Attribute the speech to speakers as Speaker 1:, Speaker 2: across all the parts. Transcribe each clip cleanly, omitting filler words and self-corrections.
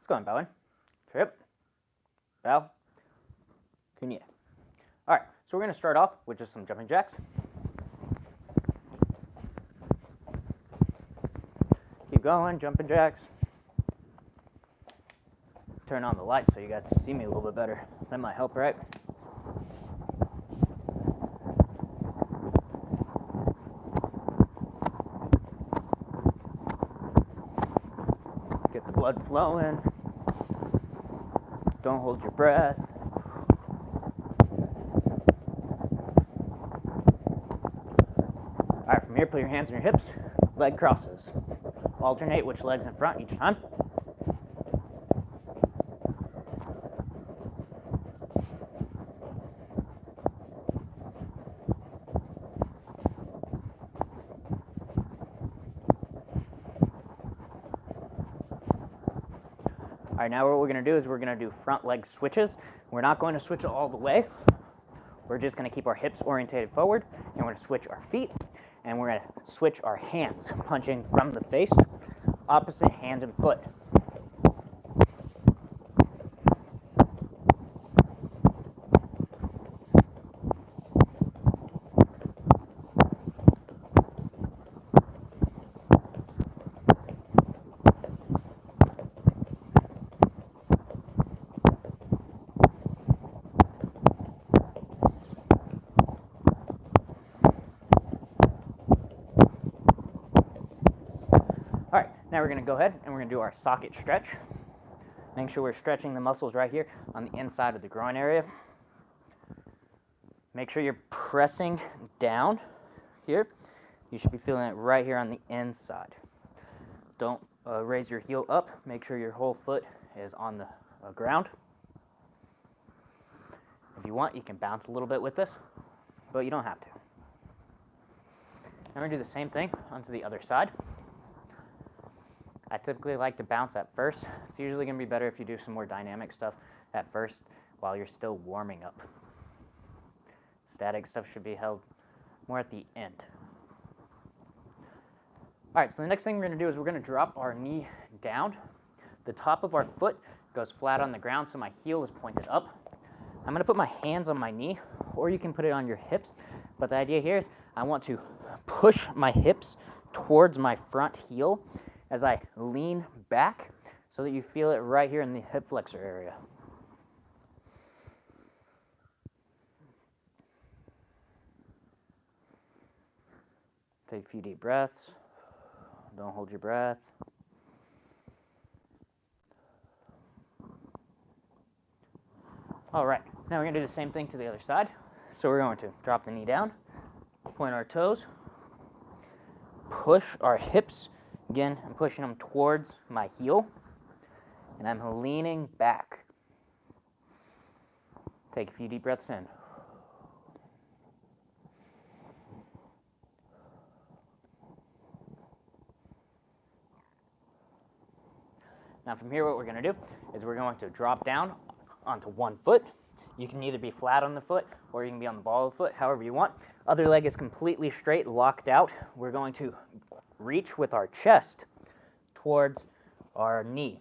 Speaker 1: Let's go on, bow in. Trip, bow, kunye. All right, so we're going to start off with just some jumping jacks. Keep going, jumping jacks. Turn on the light so you guys can see me a little bit better. That might help, right? Get the blood flowing. Don't hold your breath. All right, from here, put your hands on your hips, leg crosses. Alternate which leg's in front each time. All right, now what we're going to do is we're going to do front leg switches. We're not going to switch it all the way. We're just going to keep our hips orientated forward, and we're going to switch our feet, and we're going to switch our hands, punching from the face, opposite hand and foot. All right, now we're going to go ahead and we're going to do our socket stretch. Make sure we're stretching the muscles right here on the inside of the groin area. Make sure you're pressing down here. You should be feeling it right here on the inside. Don't raise your heel up. Make sure your whole foot is on the ground. If you want, you can bounce a little bit with this, but you don't have to. Now we're going to do the same thing onto the other side. I typically like to bounce at first. It's usually going to be better if you do some more dynamic stuff at first while you're still warming up. Static stuff should be held more at the end. All right, so the next thing we're going to do is we're going to drop our knee down. The top of our foot goes flat on the ground, so my heel is pointed up. I'm going to put my hands on my knee, or you can put it on your hips. But the idea here is I want to push my hips towards my front heel as I lean back so that you feel it right here in the hip flexor area. Take a few deep breaths. Don't hold your breath. All right, now we're going to do the same thing to the other side. So we're going to drop the knee down, point our toes, push our hips. Again, I'm pushing them towards my heel, and I'm leaning back. Take a few deep breaths in. Now from here, what we're going to do is we're going to drop down onto one foot. You can either be flat on the foot or you can be on the ball of the foot, however you want. Other leg is completely straight, locked out. We're going to reach with our chest towards our knee.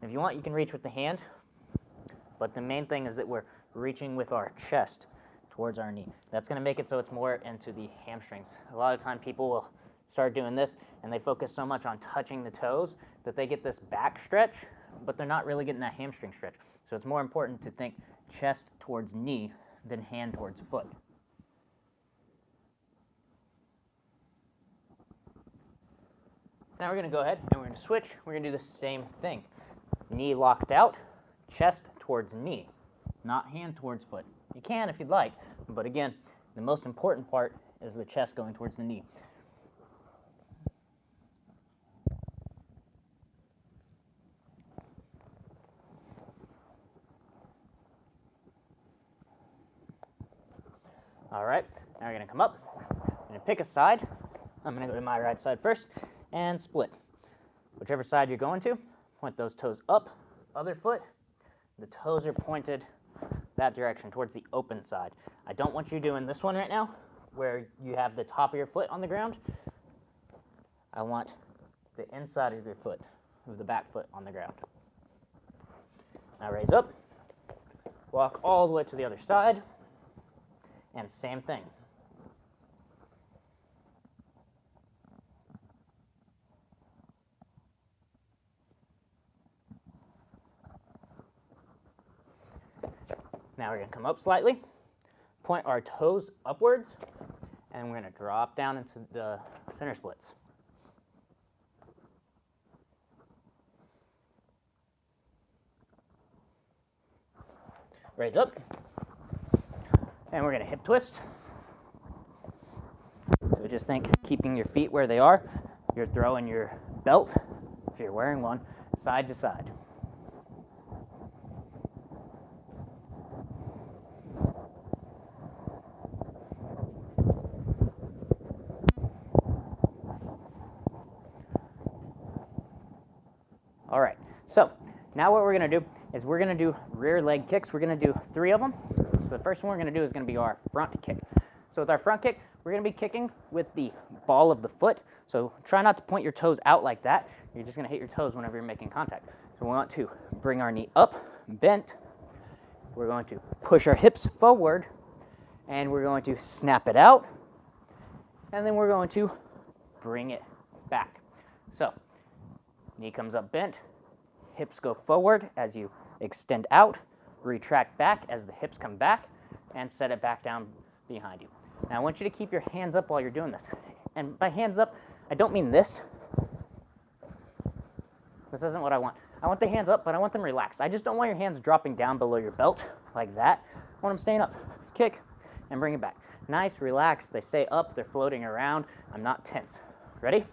Speaker 1: If you want, you can reach with the hand, but the main thing is that we're reaching with our chest towards our knee. That's going to make it so it's more into the hamstrings. A lot of time people will start doing this and they focus so much on touching the toes that they get this back stretch, but they're not really getting that hamstring stretch. So it's more important to think chest towards knee than hand towards foot. Now we're going to go ahead and we're going to switch. We're going to do the same thing. Knee locked out, chest towards knee, not hand towards foot. You can if you'd like, but again, the most important part is the chest going towards the knee. All right, now we're going to come up. I'm going to pick a side. I'm going to go to my right side first and split. Whichever side you're going to, point those toes up, other foot. The toes are pointed that direction, towards the open side. I don't want you doing this one right now, where you have the top of your foot on the ground. I want the inside of your foot, of the back foot on the ground. Now raise up, walk all the way to the other side, and same thing. Now we're going to come up slightly, point our toes upwards, and we're going to drop down into the center splits. Raise up, and we're going to hip twist. So just think, keeping your feet where they are, you're throwing your belt, if you're wearing one, side to side. All right, so now what we're going to do is we're going to do rear leg kicks. We're going to do 3 of them. So the first one we're going to do is going to be our front kick. So with our front kick, we're going to be kicking with the ball of the foot. So try not to point your toes out like that. You're just going to hit your toes whenever you're making contact. So we want to bring our knee up, bent. We're going to push our hips forward, and we're going to snap it out. And then we're going to bring it back. So knee comes up bent, hips go forward as you extend out, retract back as the hips come back, and set it back down behind you. Now I want you to keep your hands up while you're doing this. And by hands up, I don't mean this. This isn't what I want. I want the hands up, but I want them relaxed. I just don't want your hands dropping down below your belt like that. I want them staying up. Kick and bring it back. Nice, relaxed. They stay up, they're floating around. I'm not tense. Ready?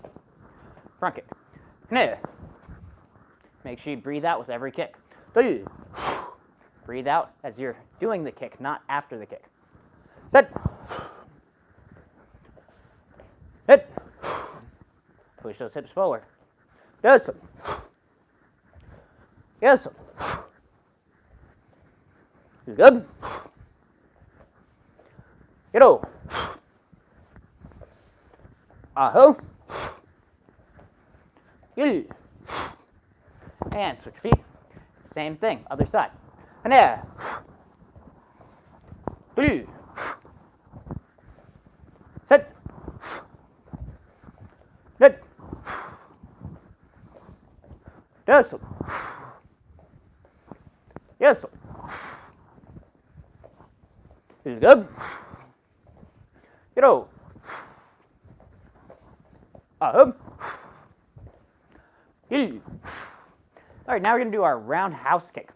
Speaker 1: Front kick. Make sure you breathe out with every kick. Breathe out as you're doing the kick, not after the kick. Set. Hit. Push those hips forward. Yes. Yes. Good. Get Aho. And switch feet. Same thing, other side. And there. Sit. Good. Yes. Yes. Is good. Get over. Up. All right, now we're going to do our roundhouse kick.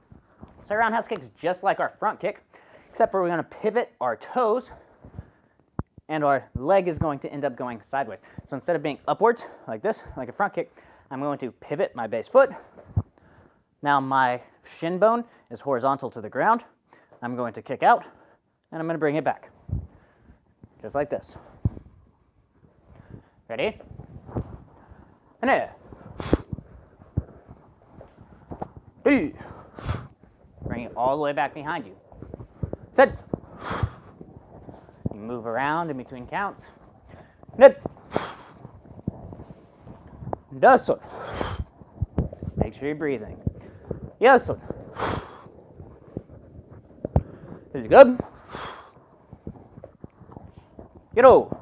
Speaker 1: So our roundhouse kick is just like our front kick, except for we're going to pivot our toes, and our leg is going to end up going sideways. So instead of being upwards like this, like a front kick, I'm going to pivot my base foot. Now my shin bone is horizontal to the ground. I'm going to kick out, and I'm going to bring it back, just like this. Ready? And there. Bring it all the way back behind you. Sit. You move around in between counts. Nip. Das one. Make sure you're breathing. Yes one. Is it good? Get over.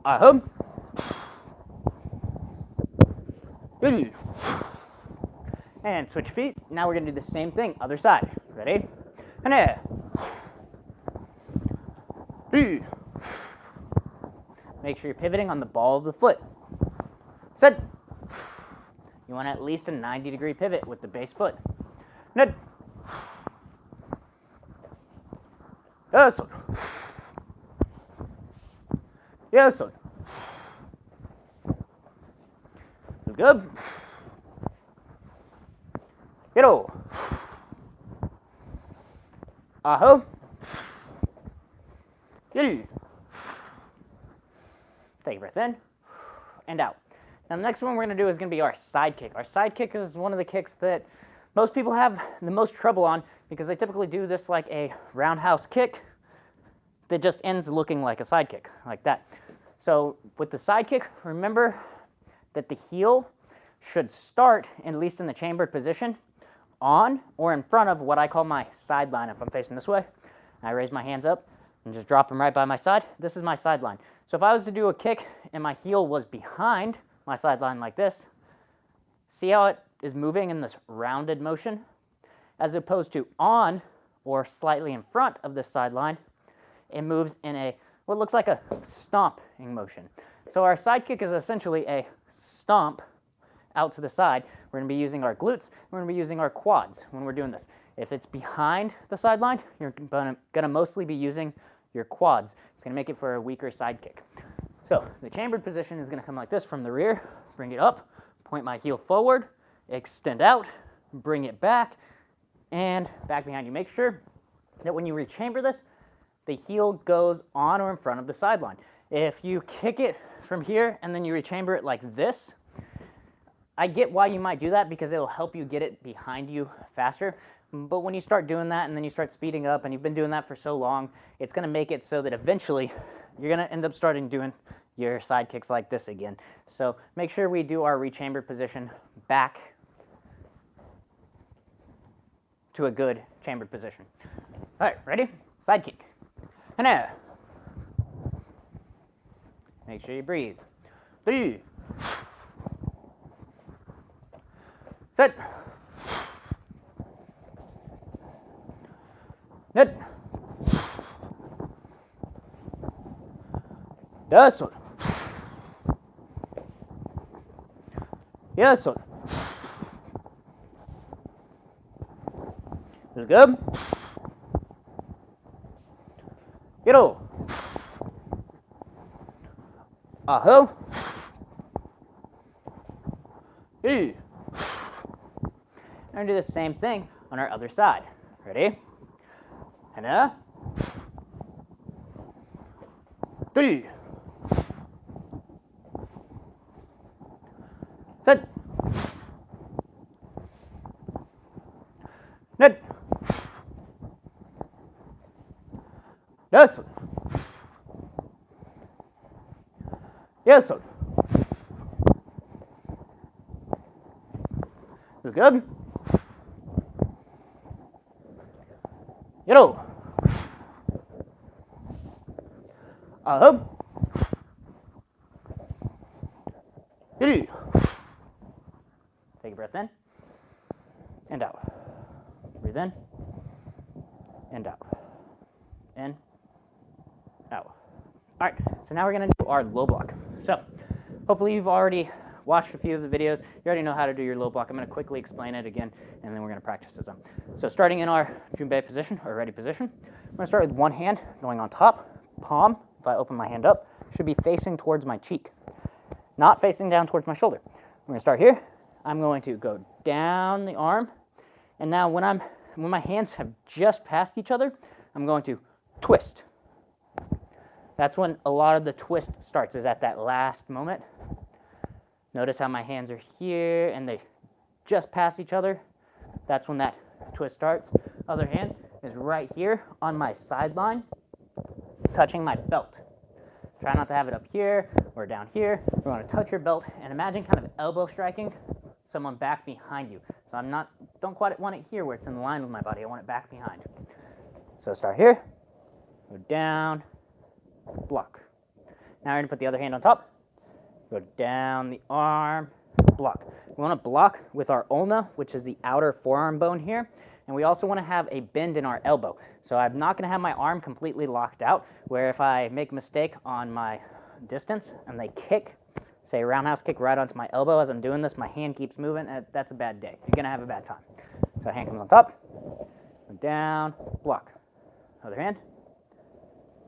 Speaker 1: Ahum. Good. And switch feet. Now we're going to do the same thing, other side. Ready? And there. Make sure you're pivoting on the ball of the foot. Sit. You want at least a 90-degree pivot with the base foot. Nut. Yes. Yes. Good. Get over. Aho. Take a breath in and out. Now the next one we're going to do is going to be our side kick. Our side kick is one of the kicks that most people have the most trouble on because they typically do this like a roundhouse kick that just ends looking like a side kick, like that. So with the side kick, remember that the heel should start, at least in the chambered position, on or in front of what I call my sideline. If I'm facing this way, I raise my hands up and just drop them right by my side. This is my sideline. So if I was to do a kick and my heel was behind my sideline like this, see how it is moving in this rounded motion? As opposed to on or slightly in front of the sideline, it moves in a what looks like a stomping motion. So our side kick is essentially a stomp out to the side. We're going to be using our glutes. We're going to be using our quads when we're doing this. If it's behind the sideline, you're going to mostly be using your quads. It's going to make it for a weaker side kick. So the chambered position is going to come like this from the rear. Bring it up, point my heel forward, extend out, bring it back, and back behind you. Make sure that when you rechamber this, the heel goes on or in front of the sideline. If you kick it from here and then you rechamber it like this, I get why you might do that because it'll help you get it behind you faster. But when you start doing that and then you start speeding up and you've been doing that for so long, it's going to make it so that eventually you're going to end up starting doing your side kicks like this again. So make sure we do our rechambered position back to a good chambered position. All right, ready? Side kick. And now, make sure you breathe. 3, set, net, das one, yes one, that's good. Get over. Aho. And do the same thing on our other side. Ready? And 3. Set. Net. Yes. Yes. That's good. Yellow. Up. 3. Take a breath in and out. Breathe in and out. In. Out. All right, so now we're going to do our low block. So hopefully you've already watched a few of the videos. You already know how to do your low block. I'm going to quickly explain it again, and then we're going to practice this. So starting in our Junbei position, or ready position, I'm going to start with one hand going on top. Palm, if I open my hand up, should be facing towards my cheek, not facing down towards my shoulder. I'm going to start here. I'm going to go down the arm, and now when my hands have just passed each other, I'm going to twist. That's when a lot of the twist starts, is at that last moment. Notice how my hands are here and they just pass each other. That's when that twist starts. Other hand is right here on my sideline, touching my belt. Try not to have it up here or down here. You want to touch your belt and imagine kind of elbow striking someone back behind you. So don't quite want it here where it's in line with my body. I want it back behind. So start here, go down, block. Now we're going to put the other hand on top, go down the arm, block. We want to block with our ulna, which is the outer forearm bone here, and we also want to have a bend in our elbow. So I'm not going to have my arm completely locked out, where if I make a mistake on my distance and they kick, say a roundhouse kick right onto my elbow as I'm doing this, my hand keeps moving, that's a bad day. You're going to have a bad time. So hand comes on top, down, block. Other hand,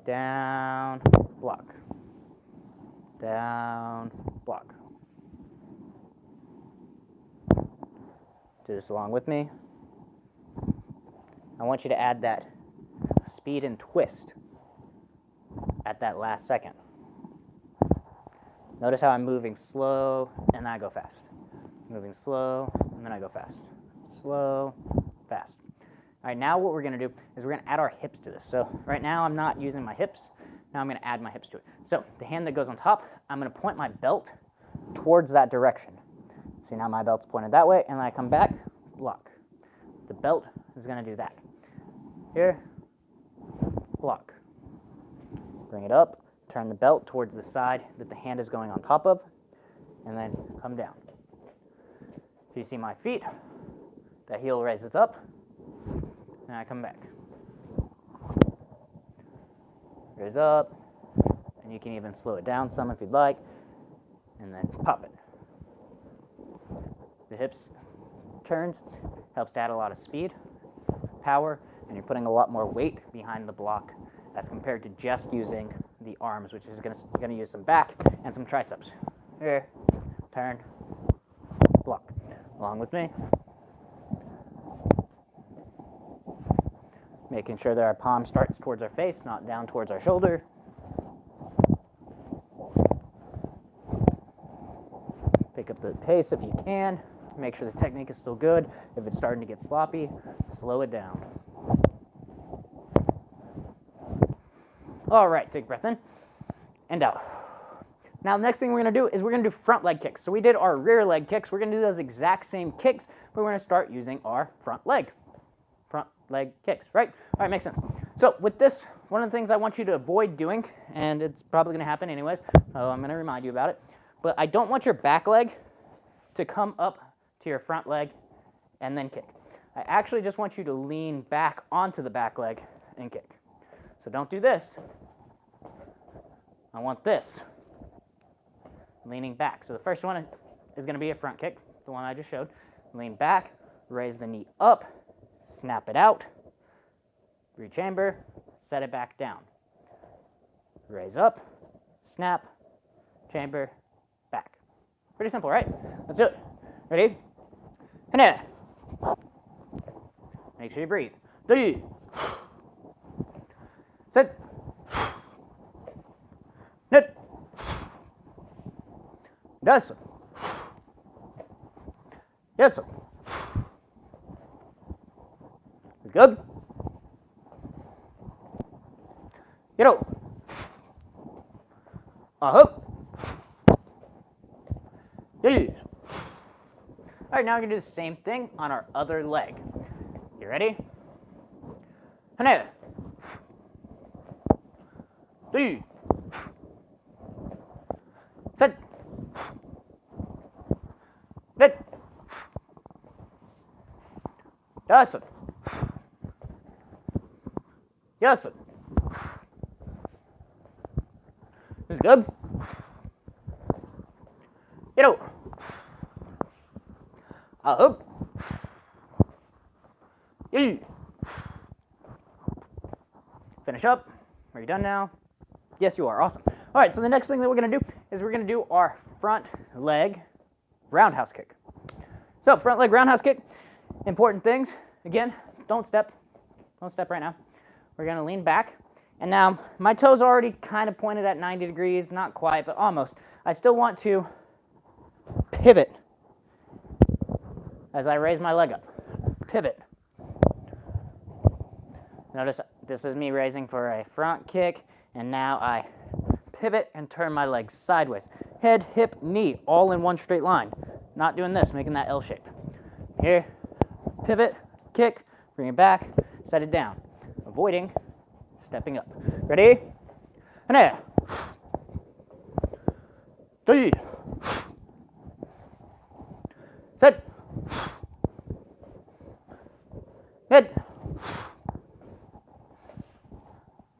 Speaker 1: down, block, down, block. Do this along with me. I want you to add that speed and twist at that last second. Notice how I'm moving slow and then I go fast. Moving slow and then I go fast. Slow, fast. All right, now what we're going to do is we're going to add our hips to this. So right now I'm not using my hips. Now I'm going to add my hips to it. So the hand that goes on top, I'm going to point my belt towards that direction. See, now my belt's pointed that way, and then I come back, block. The belt is going to do that. Here, block. Bring it up, turn the belt towards the side that the hand is going on top of, and then come down. If you see my feet, the heel raises up, and I come back. Raise up, and you can even slow it down some if you'd like, and then pop it. The hips turns, helps to add a lot of speed, power, and you're putting a lot more weight behind the block as compared to just using the arms, which is going to use some back and some triceps. Here, turn, block. Along with me. Making sure that our palm starts towards our face, not down towards our shoulder. Pick up the pace if you can. Make sure the technique is still good. If it's starting to get sloppy, slow it down. All right, take a breath in and out. Now, the next thing we're going to do is we're going to do front leg kicks. So we did our rear leg kicks. We're going to do those exact same kicks, but we're going to start using our front leg kicks, right? All right, makes sense. So with this, one of the things I want you to avoid doing, and it's probably going to happen anyways, so I'm going to remind you about it, but I don't want your back leg to come up to your front leg and then kick. I actually just want you to lean back onto the back leg and kick. So don't do this. I want this. Leaning back. So the first one is going to be a front kick, the one I just showed. Lean back, raise the knee up, snap it out, rechamber, set it back down. Raise up, snap, chamber, back. Pretty simple, right? Let's do it. Ready? And make sure you breathe. 3. Sit. Net. Yes. Yes. Good. Get out. Up. Yeah. All right, now we're going to do the same thing on our other leg. You ready? And 3. Set. Net. Yes. Yes. This is good. Get out. Up. Finish up. Are you done now? Yes, you are. Awesome. All right, so the next thing that we're going to do is we're going to do our front leg roundhouse kick. So front leg roundhouse kick, important things. Again, don't step. Don't step right now. We're going to lean back. And now my toes are already kind of pointed at 90 degrees, not quite, but almost. I still want to pivot as I raise my leg up. Pivot. Notice this is me raising for a front kick, and now I pivot and turn my legs sideways. Head, hip, knee, all in one straight line. Not doing this, making that L shape. Here, pivot, kick, bring it back, set it down. Avoiding stepping up. Ready? And there. 3. Set. Hit.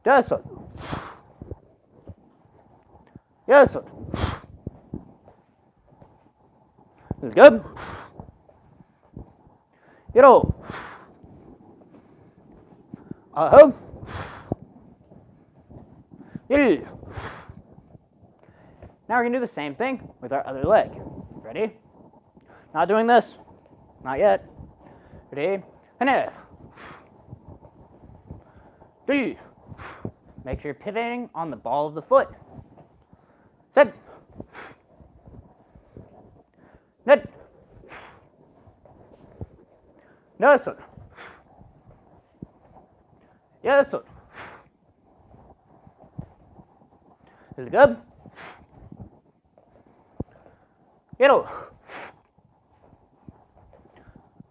Speaker 1: Yes, sir. Yes, sir. This is good. Get over. Up. Yeah. Now we're going to do the same thing with our other leg. Ready? Not doing this. Not yet. Ready? And there. 3. Make sure you're pivoting on the ball of the foot. Set. Net. Yes, sir. Yes, sir. Is it good? Get over.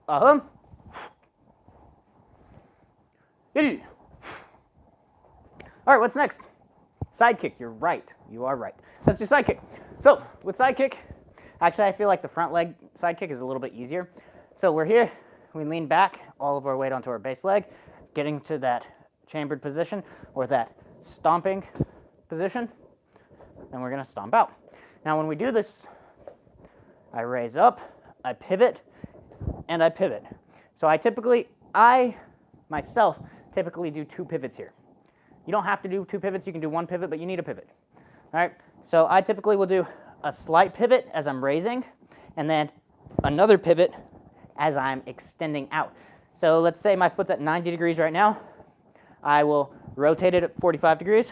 Speaker 1: All right, what's next? Side kick. You're right. You are right. Let's do side kick. So with side kick, actually I feel like the front leg side kick is a little bit easier. So we're here. We lean back, all of our weight onto our base leg, getting to that chambered position or that stomping position, and we're going to stomp out. Now when we do this, I raise up, I pivot, and I pivot. So I myself typically do 2 pivots here. You don't have to do 2 pivots, you can do 1 pivot, but you need a pivot. All right, so I typically will do a slight pivot as I'm raising, and then another pivot as I'm extending out. So let's say my foot's at 90 degrees right now. I will rotate it at 45 degrees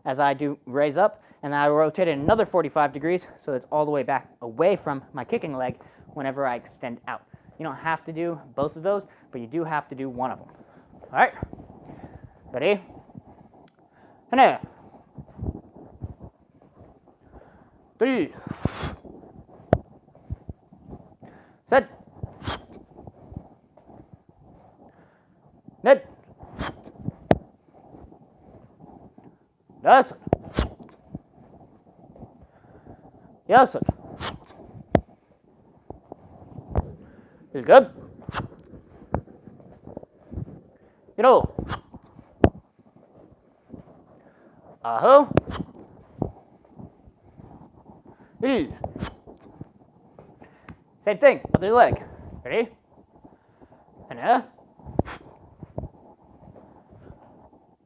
Speaker 1: as I do raise up, and then I rotate it another 45 degrees so it's all the way back away from my kicking leg whenever I extend out. You don't have to do both of those, but you do have to do one of them. All right, ready? And there. 3. Set. Net. Yes. Yes. Is good. You know. Same thing, other leg. Ready? And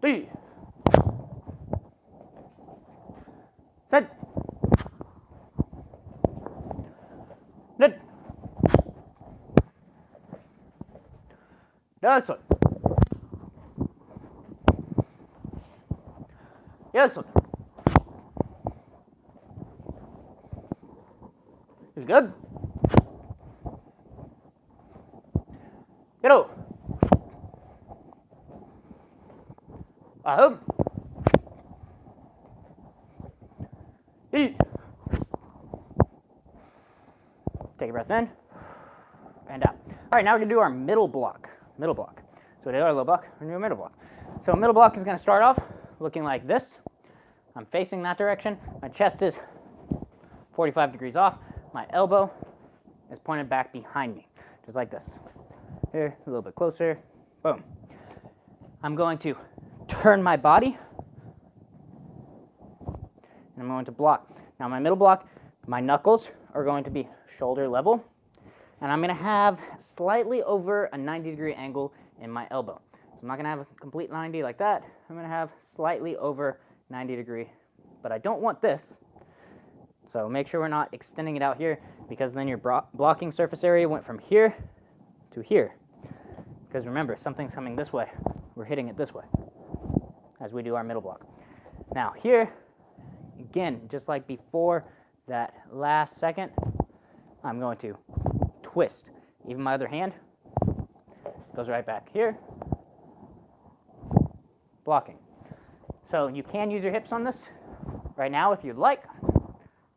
Speaker 1: 3. Set. Net. Yes. Yes. Is good. Get out. Take a breath in and out. All right, now we're gonna do our middle block. Middle block. So we did our low block, we're gonna do a middle block. So middle block is gonna start off looking like this. I'm facing that direction. My chest is 45 degrees off. My elbow is pointed back behind me, just like this. Here, a little bit closer. Boom. I'm going to turn my body, and I'm going to block. Now my middle block, my knuckles are going to be shoulder level, and I'm going to have slightly over a 90-degree angle in my elbow. So I'm not going to have a complete 90 like that. I'm going to have slightly over 90 degree, but I don't want this. So make sure we're not extending it out here, because then your blocking surface area went from here to here. Because remember, something's coming this way. We're hitting it this way as we do our middle block. Now here, again, just like before that last second, I'm going to twist. Even my other hand goes right back here, blocking. So you can use your hips on this right now if you'd like,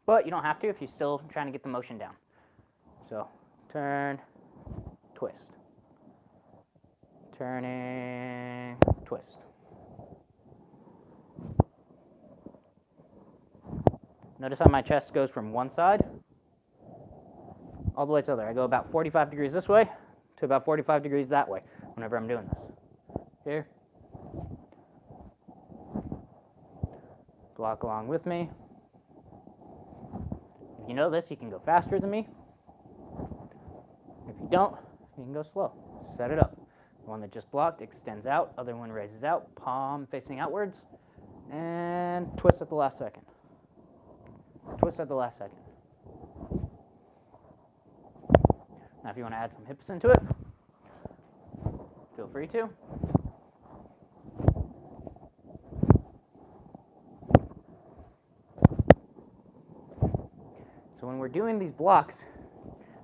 Speaker 1: but you don't have to if you're still trying to get the motion down. So turn, twist. Turning, twist. Notice how my chest goes from one side all the way to the other. I go about 45 degrees this way to about 45 degrees that way whenever I'm doing this. Here. Block along with me. If you know this, you can go faster than me. If you don't, you can go slow. Set it up. The one that just blocked extends out, other one raises out, palm facing outwards, and twist at the last second. Twist at the last second. Now if you want to add some hips into it, feel free to. So when we're doing these blocks,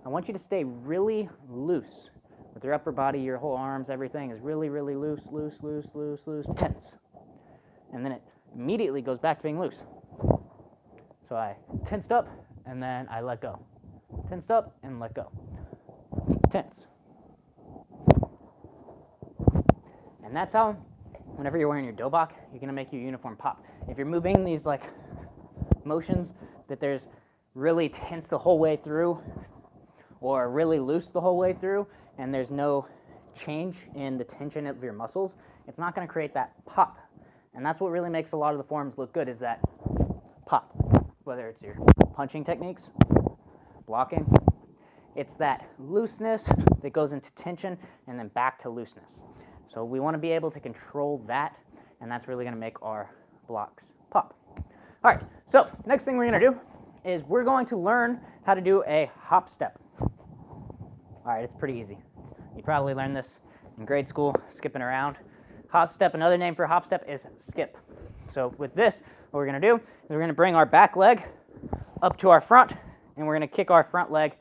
Speaker 1: I want you to stay really loose. With your upper body, your whole arms, everything is really, really loose, loose, loose, loose, loose, tense. And then it immediately goes back to being loose. So I tensed up, and then I let go. Tensed up, and let go. Tense. And that's how, whenever you're wearing your dobok, you're gonna make your uniform pop. If you're moving these like motions that there's really tense the whole way through, or really loose the whole way through, and there's no change in the tension of your muscles, it's not gonna create that pop. And that's what really makes a lot of the forms look good, is that pop. Whether it's your punching techniques, blocking, it's that looseness that goes into tension and then back to looseness. So we want to be able to control that, and that's really going to make our blocks pop. All right, so next thing we're going to do is we're going to learn how to do a hop step. All right, it's pretty easy. You probably learned this in grade school, skipping around. Hop step, another name for hop step is skip. So with this, what we're going to do is we're going to bring our back leg up to our front, and we're going to kick our front leg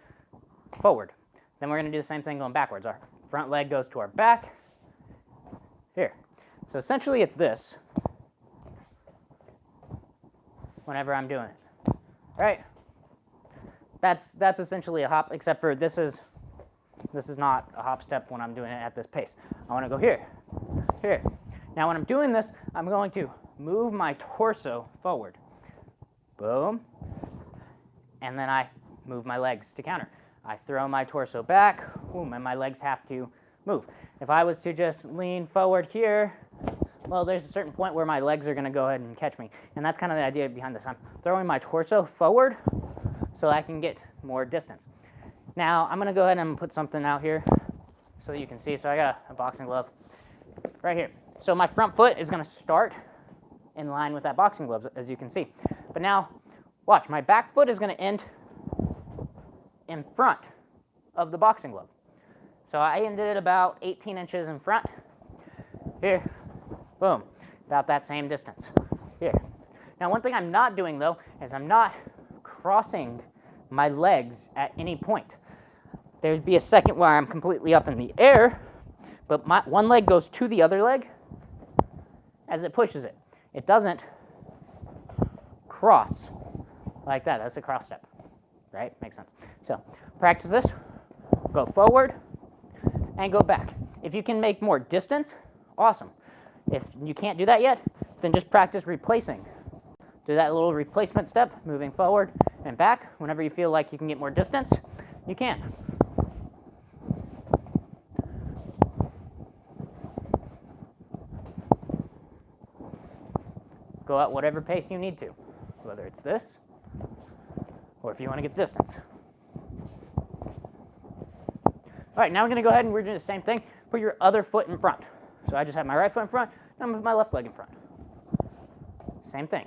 Speaker 1: forward. Then we're going to do the same thing going backwards. Our front leg goes to our back. Here. So essentially it's this whenever I'm doing it. Right? That's essentially a hop, except for this is not a hop step when I'm doing it at this pace. I want to go here. Here. Now when I'm doing this, I'm going to move my torso forward. Boom. And then I move my legs to counter. I throw my torso back, boom, and my legs have to move. If I was to just lean forward here, well, there's a certain point where my legs are going to go ahead and catch me. And that's kind of the idea behind this. I'm throwing my torso forward so I can get more distance. Now, I'm going to go ahead and put something out here so that you can see. So I got a boxing glove right here. So my front foot is going to start in line with that boxing glove, as you can see. But now, watch, my back foot is going to end in front of the boxing glove. So I ended it about 18 inches in front. Here, boom, about that same distance. Here. Now one thing I'm not doing though, is I'm not crossing my legs at any point. There'd be a second where I'm completely up in the air, but my one leg goes to the other leg as it pushes it. It doesn't cross like that. That's a cross step, right? Makes sense. So practice this, go forward, and go back. If you can make more distance, awesome. If you can't do that yet, then just practice replacing. Do that little replacement step, moving forward and back. Whenever you feel like you can get more distance, you can. Go at whatever pace you need to, whether it's this or if you want to get distance. All right, now we're going to go ahead and we're doing the same thing. Put your other foot in front. So I just have my right foot in front, now I'm with my left leg in front. Same thing.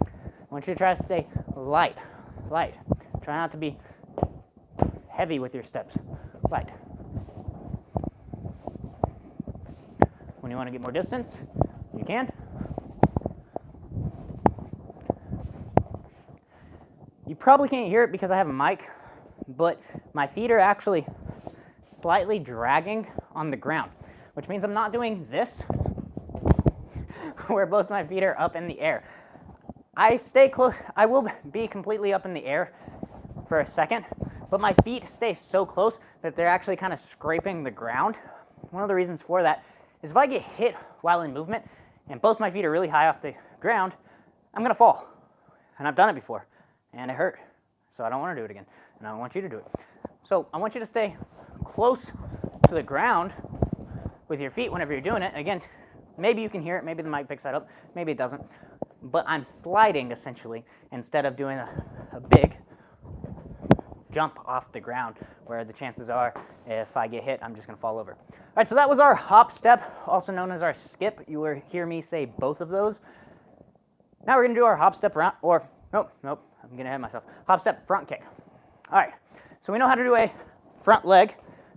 Speaker 1: I want you to try to stay light, light. Try not to be heavy with your steps, light. When you want to get more distance, you can. You probably can't hear it because I have a mic, but my feet are actually slightly dragging on the ground, which means I'm not doing this, where both my feet are up in the air. I stay close, I will be completely up in the air for a second, but my feet stay so close that they're actually kind of scraping the ground. One of the reasons for that is if I get hit while in movement and both my feet are really high off the ground, I'm going to fall. And I've done it before, and it hurt. So I don't want to do it again, and I don't want you to do it. So I want you to stay close to the ground with your feet whenever you're doing it. Again, maybe you can hear it, maybe the mic picks that up, maybe it doesn't. But I'm sliding, essentially, instead of doing a big jump off the ground, where the chances are, if I get hit, I'm just going to fall over. All right, so that was our hop step, also known as our skip. You will hear me say both of those. Now we're going to do our hop step round, or, nope, I'm getting ahead of myself. Hop step front kick. All right, so we know how to do a front leg,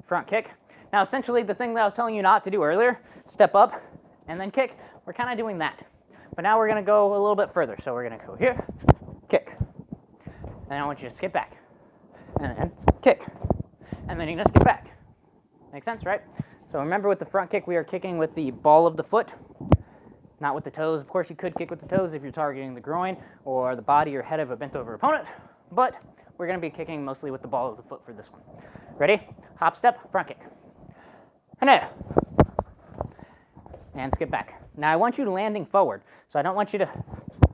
Speaker 1: front kick. Now, essentially, the thing that I was telling you not to do earlier, step up and then kick, we're kind of doing that. But now we're going to go a little bit further. So we're going to go here, kick. And then I want you to skip back. And then kick. And then you're going to skip back. Make sense, right? So remember, with the front kick, we are kicking with the ball of the foot, not with the toes. Of course, you could kick with the toes if you're targeting the groin or the body or head of a bent over opponent. But we're going to be kicking mostly with the ball of the foot for this one. Ready? Hop, step, front kick. And skip back. Now I want you landing forward, so I don't want you to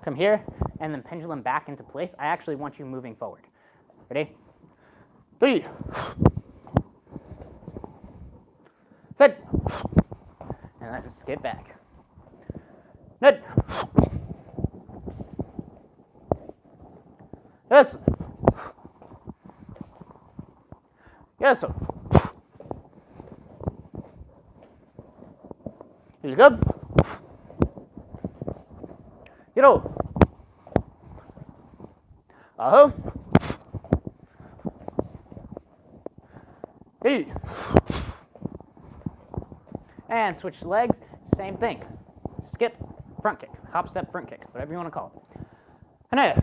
Speaker 1: come here and then pendulum back into place. I actually want you moving forward. Ready? 3. Set. And let's skip back. Net. Yes. Yes. Here you go. Get over. Uh-huh. Hey. And switch legs, same thing. Skip, front kick, hop, step, front kick, whatever you want to call it. And there.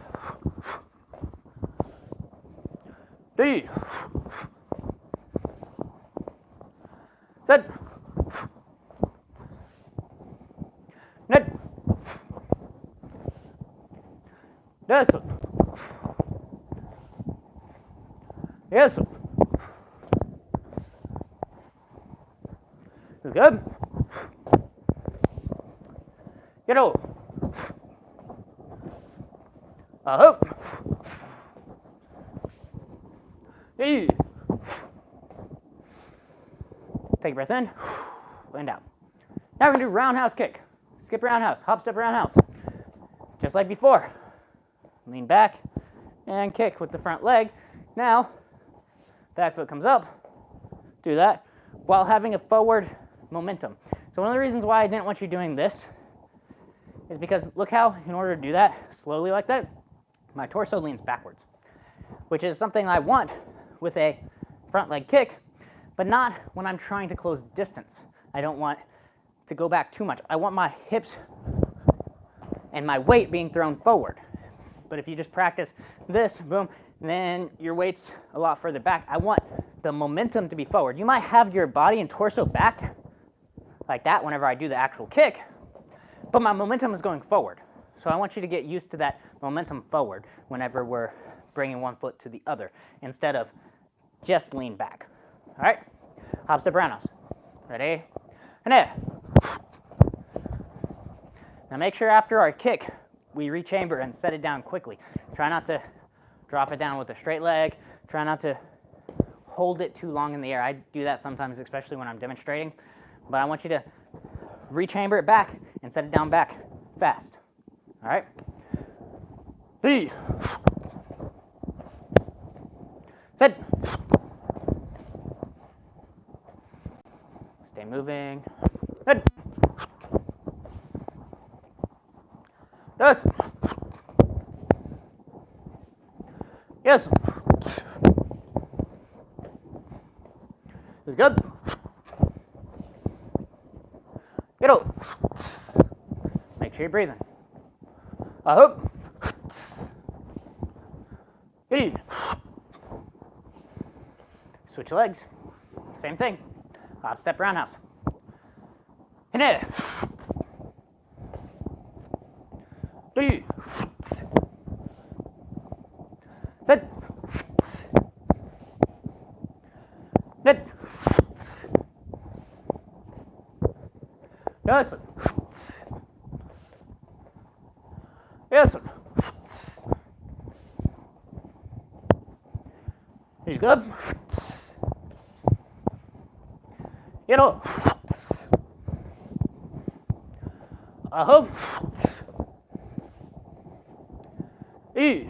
Speaker 1: 3. Set. Net. Yes. Yes. Good. Get over. Uh-huh. Hey. Take a breath in, and out. Now we're going to do roundhouse kick. Skip roundhouse, hop, step roundhouse. Just like before. Lean back and kick with the front leg. Now, back foot comes up. Do that while having a forward momentum. So one of the reasons why I didn't want you doing this is because look how, in order to do that slowly like that, my torso leans backwards, which is something I want with a front leg kick, but not when I'm trying to close distance. I don't want to go back too much. I want my hips and my weight being thrown forward. But if you just practice this, boom, then your weight's a lot further back. I want the momentum to be forward. You might have your body and torso back like that whenever I do the actual kick, but my momentum is going forward. So I want you to get used to that momentum forward whenever we're bringing one foot to the other instead of just lean back. All right? Hop, step, roundhouse. Ready? And there. Now make sure after our kick, we rechamber and set it down quickly. Try not to drop it down with a straight leg. Try not to hold it too long in the air. I do that sometimes, especially when I'm demonstrating. But I want you to rechamber it back and set it down back fast. All right? 3. Set. Stay moving. Good. Yes. Yes. Good. Get out. Make sure you're breathing. I hope. Hey. Switch legs. Same thing. Hop, step, roundhouse. And there. 3. Set. Net. Yes. Yes. Here you go. You know. Uh-huh. E.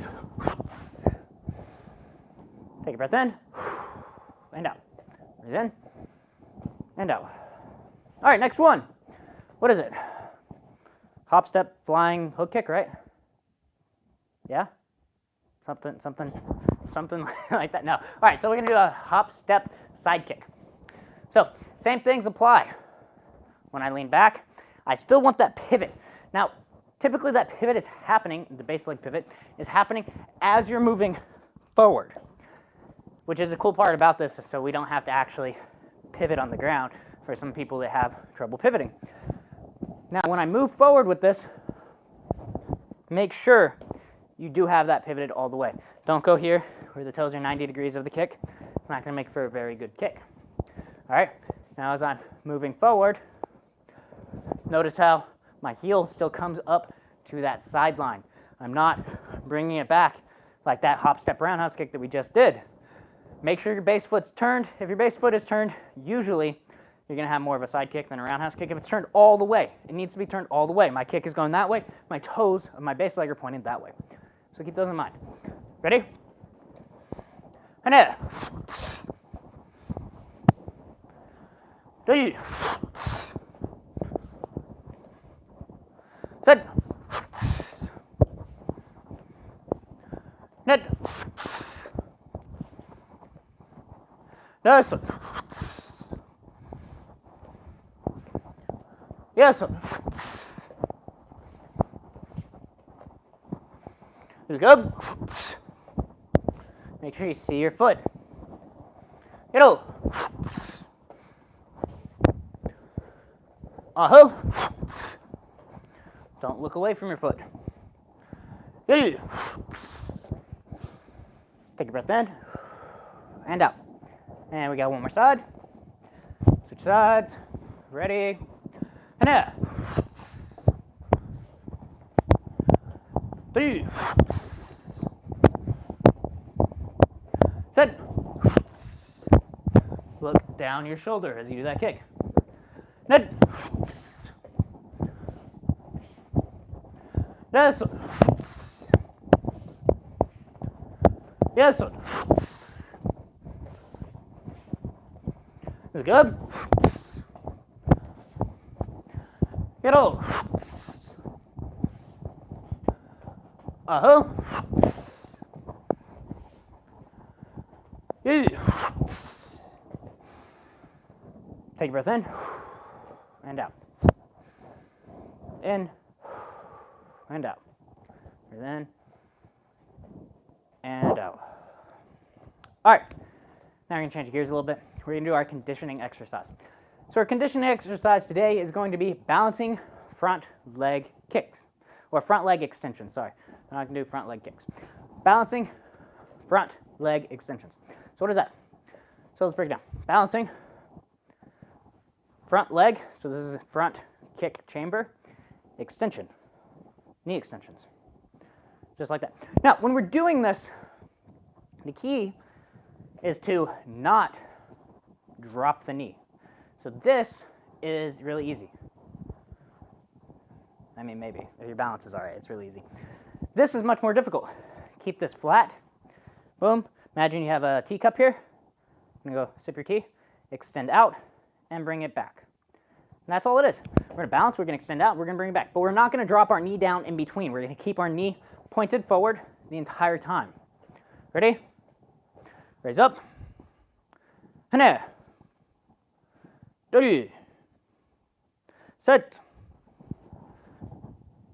Speaker 1: Take a breath in and out. Breathe in and out. All right, next one. What is it? Hop, step, flying, hook kick, right? Yeah? Something like that. No. All right, so we're going to do a hop, step, side kick. So same things apply. When I lean back, I still want that pivot. Now, typically that pivot is happening, the base leg pivot, is happening as you're moving forward, which is a cool part about this, so we don't have to actually pivot on the ground for some people that have trouble pivoting. Now, when I move forward with this, make sure you do have that pivoted all the way. Don't go here where the toes are 90 degrees of the kick. It's not going to make for a very good kick. All right, now as I'm moving forward, notice how my heel still comes up to that sideline. I'm not bringing it back like that hop, step, roundhouse kick that we just did. Make sure your base foot's turned. If your base foot is turned, usually you're going to have more of a side kick than a roundhouse kick. If it's turned all the way, it needs to be turned all the way. My kick is going that way. My toes of my base leg are pointing that way. So keep those in mind. Ready? And there. Three. Set. Net. Yes. Yes. Good. Make sure you see your foot. Hello. Uh-huh. Don't look away from your foot. Take a breath in and out. And we got one more side. Switch sides. Ready. And out. 3. Set. Look down your shoulder as you do that kick. Net. Yes. Yes. Good. Get all. Uh-huh. Take a breath in and out. In and out. Breathe in and out. All right. Now we're going to change gears a little bit. We're going to do our conditioning exercise. So our conditioning exercise today is going to be balancing front leg kicks, or front leg extensions, sorry. I'm not going to do front leg kicks. Balancing front leg extensions. So what is that? So let's break it down. Balancing front leg, so this is front kick chamber, extension, knee extensions, just like that. Now, when we're doing this, the key is to not drop the knee. So this is really easy. I mean, maybe. If your balance is all right, it's really easy. This is much more difficult. Keep this flat. Boom. Imagine you have a teacup here. I'm going to go sip your tea, extend out, and bring it back. And that's all it is. We're going to balance, we're going to extend out, we're going to bring it back. But we're not going to drop our knee down in between. We're going to keep our knee pointed forward the entire time. Ready? Raise up. Hane. 3. Set.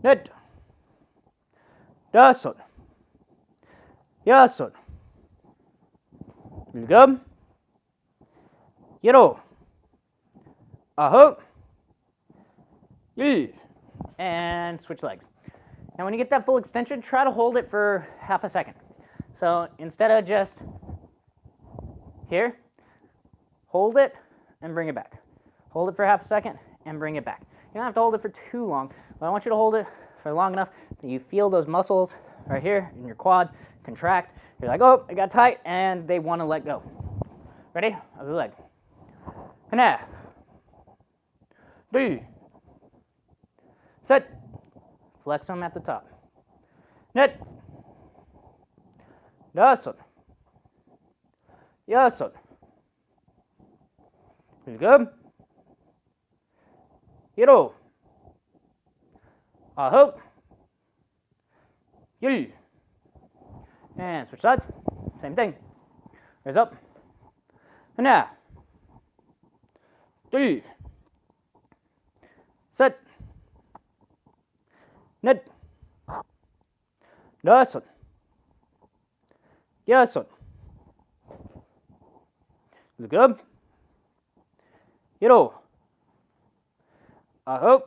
Speaker 1: Net. Dasot. Yasot. Good. Yero. Aho. And switch legs. Now when you get that full extension, try to hold it for half a second. So instead of just here, hold it and bring it back. Hold it for half a second and bring it back. You don't have to hold it for too long, but I want you to hold it for long enough that you feel those muscles right here in your quads contract. You're like, oh, it got tight, and they want to let go. Ready? Other leg. Hana. 3. Set. Flex them at the top. Net. Dasot. Yasot. Good. Hero. Aho. Yul. And switch sides. Same thing. Raise up. And now. 3. Set. Net. Dasot. Yasot. Good. Hero. Aho.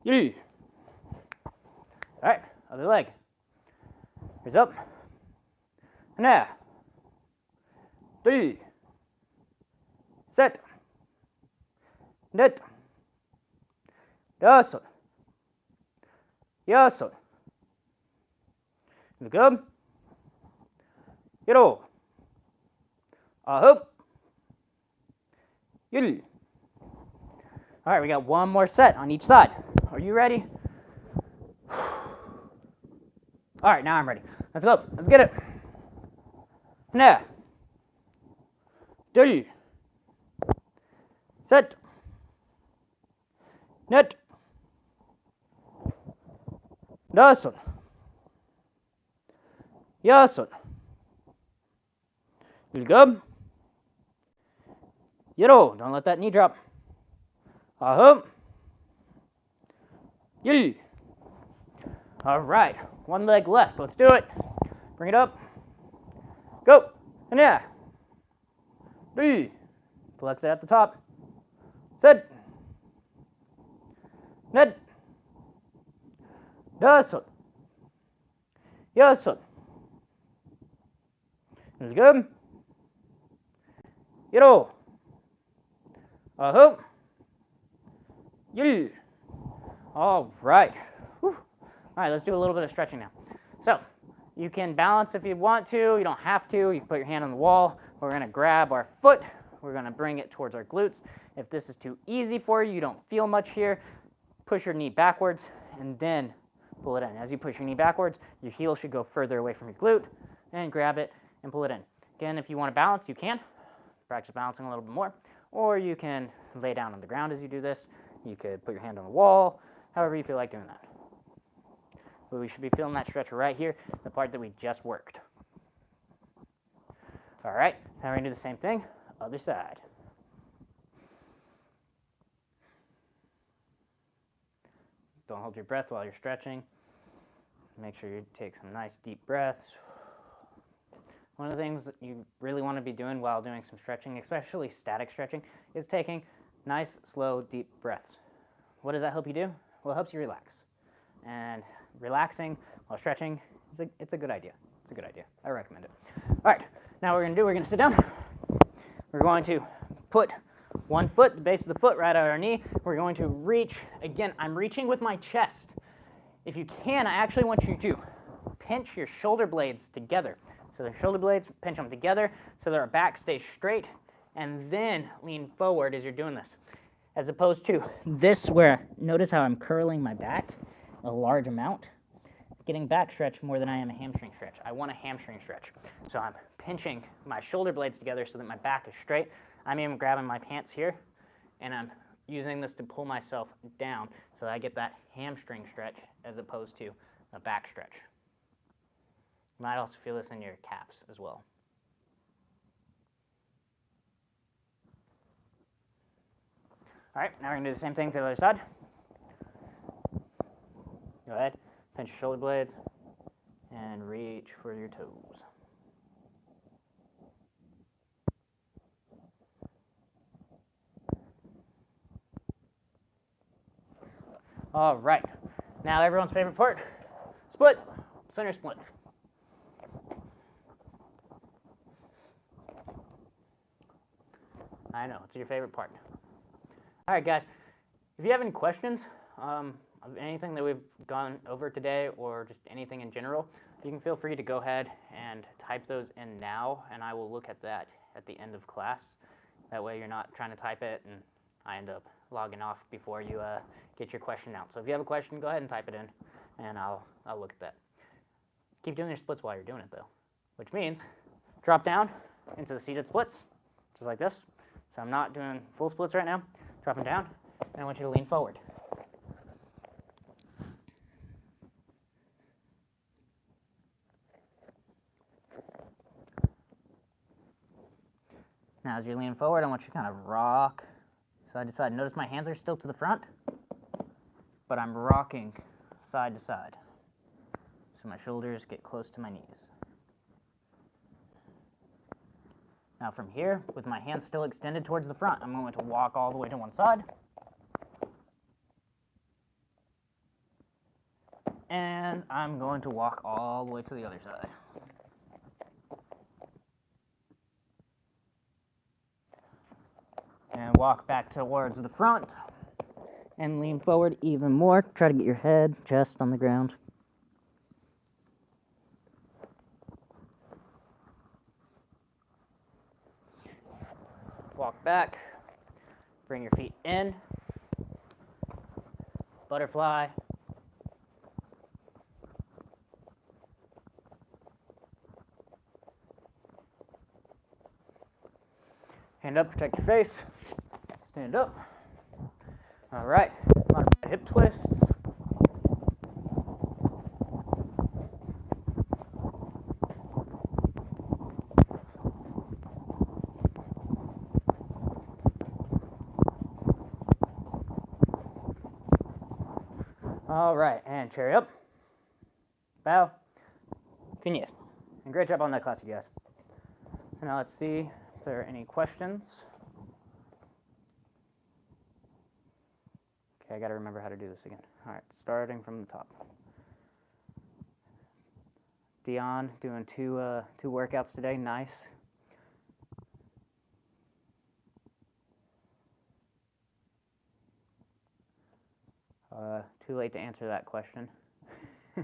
Speaker 1: Yul. All right, Other leg. Here's up. Now. 3. Set. Net. Dasun. Yasun. Look up. Yero. Ahup. Yil. All right, we got one more set on each side. Are you ready? All right, now I'm ready. Let's go. Let's get it. Now. 3. Set. Net. Dasun. Yasun. Ilgab. Yero. Don't let that knee drop. Ahum. Yil. All right. One leg left. Let's do it. Bring it up. Go. And yeah. 3. Flex it at the top. Set. Net. Dasun. Yasun. Good. Yero. Ahum. Yil. All right. Whew. All right, let's do a little bit of stretching now. So, you can balance if you want to. You don't have to. You can put your hand on the wall. We're going to grab our foot. We're going to bring it towards our glutes. If this is too easy for you, you don't feel much here, push your knee backwards and then pull it in. As you push your knee backwards, your heel should go further away from your glute, and grab it and pull it in. Again, if you want to balance, you can. Practice balancing a little bit more. Or you can lay down on the ground as you do this. You could put your hand on the wall, however you feel like doing that. But we should be feeling that stretch right here, the part that we just worked. All right, now we're going to do the same thing, other side. Don't hold your breath while you're stretching. Make sure you take some nice deep breaths. One of the things that you really want to be doing while doing some stretching, especially static stretching, is taking nice, slow, deep breaths. What does that help you do? Well, it helps you relax. And relaxing while stretching, it's a good idea. It's a good idea. I recommend it. All right, now what we're going to do, we're going to sit down. We're going to put one foot, the base of the foot, right at our knee. We're going to reach. Again, I'm reaching with my chest. If you can, I actually want you to pinch your shoulder blades together. So the shoulder blades, pinch them together so that our back stays straight, and then lean forward as you're doing this. As opposed to this where, notice how I'm curling my back a large amount. Getting back stretch more than I am a hamstring stretch. I want a hamstring stretch. So I'm pinching my shoulder blades together so that my back is straight. I'm even grabbing my pants here, and I'm using this to pull myself down so that I get that hamstring stretch as opposed to a back stretch. You might also feel this in your calves as well. All right, now we're going to do the same thing to the other side. Go ahead, pinch your shoulder blades, and reach for your toes. All right, now everyone's favorite part, split, center split. I know, it's your favorite part. All right, guys, if you have any questions of anything that we've gone over today or just anything in general, you can feel free to go ahead and type those in now, and I will look at that at the end of class. That way you're not trying to type it and I end up logging off before you get your question out. So if you have a question, go ahead and type it in, and I'll look at that. Keep doing your splits while you're doing it, though, which means drop down into the seated splits, just like this. So I'm not doing full splits right now. Dropping down, and I want you to lean forward. Now as you're leaning forward, I want you to kind of rock side to side. Notice my hands are still to the front, but I'm rocking side to side. So my shoulders get close to my knees. Now from here, with my hands still extended towards the front, I'm going to walk all the way to one side. and I'm going to walk all the way to the other side. And walk back towards the front, and lean forward even more. Try to get your head, chest on the ground. Walk back, bring your feet in, butterfly, hand up, protect your face, stand up. All right, modified hip twists. All right, and cherry up, bow, continue. And great job on that class, you guys. So now let's see if there are any questions. Okay, I got to remember how to do this again. All right, starting from the top. Dion doing two workouts today, nice. Too late to answer that question. A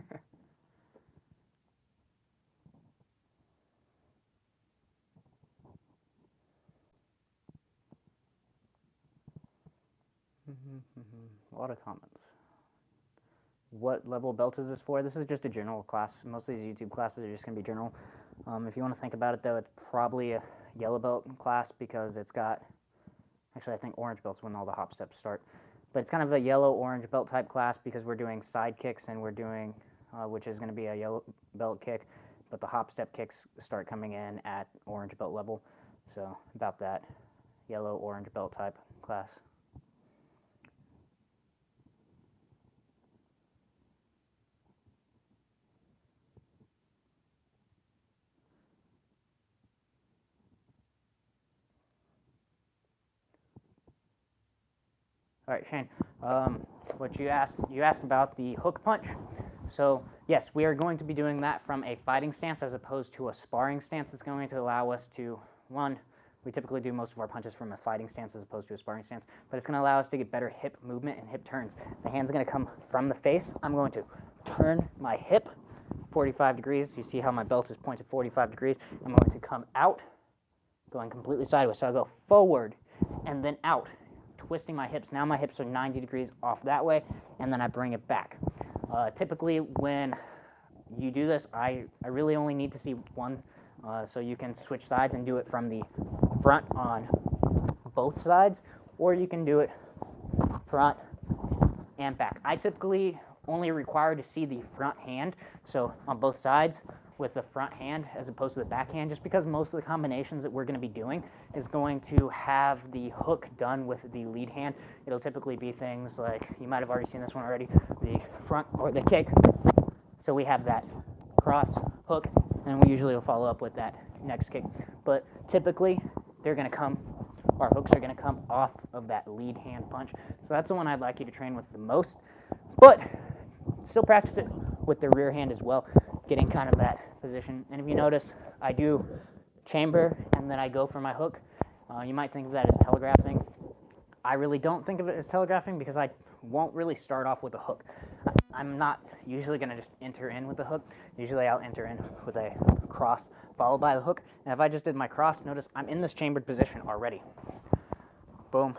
Speaker 1: lot of comments. What level belt is this for? This is just a general class. Most of these YouTube classes are just going to be general. If you want to think about it, though, it's probably a yellow belt class because it's got, actually I think orange belt's when all the hop steps start. But it's kind of a yellow-orange belt type class because we're doing side kicks and we're doing, which is going to be a yellow belt kick, but the hop step kicks start coming in at orange belt level. So about that yellow-orange belt type class. All right, Shane, what you asked about the hook punch. So yes, we are going to be doing that from a fighting stance as opposed to a sparring stance. It's going to allow us to, one, we typically do most of our punches from a fighting stance as opposed to a sparring stance, but it's going to allow us to get better hip movement and hip turns. The hand's going to come from the face. I'm going to turn my hip 45 degrees. You see how my belt is pointed 45 degrees. I'm going to come out, going completely sideways. So I go forward and then out, twisting my hips. Now my hips are 90 degrees off that way, and then I bring it back. Typically when you do this, I really only need to see one, so you can switch sides and do it from the front on both sides, or you can do it front and back. I typically only require to see the front hand, so on both sides with the front hand as opposed to the back hand, just because most of the combinations that we're going to be doing is going to have the hook done with the lead hand. It'll typically be things like, you might have already seen this one already, the front or the kick. So we have that cross hook, and we usually will follow up with that next kick. But typically, they're going to come, our hooks are going to come off of that lead hand punch. So that's the one I'd like you to train with the most. But still practice it with the rear hand as well, getting kind of that position. And if you notice, I do chamber and then I go for my hook. You might think of that as telegraphing. I really don't think of it as telegraphing because I won't really start off with a hook. I'm not usually going to just enter in with the hook. Usually I'll enter in with a cross followed by the hook. And if I just did my cross, notice I'm in this chambered position already. Boom,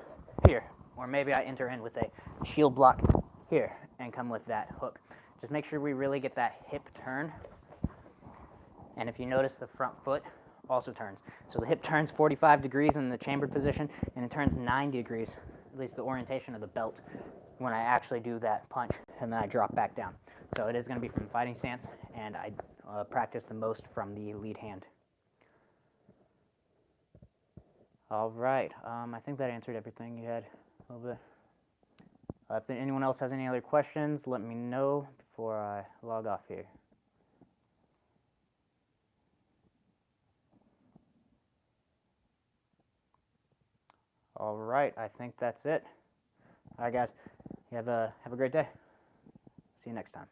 Speaker 1: here. Or maybe I enter in with a shield block here and come with that hook. Just make sure we really get that hip turn. And if you notice, the front foot also turns. So the hip turns 45 degrees in the chambered position, and it turns 90 degrees, at least the orientation of the belt, when I actually do that punch, and then I drop back down. So it is going to be from fighting stance, and I practice the most from the lead hand. All right, I think that answered everything you had a little bit. If anyone else has any other questions, let me know before I log off here. All right, I think that's it. All right, guys, you have a great day. See you next time.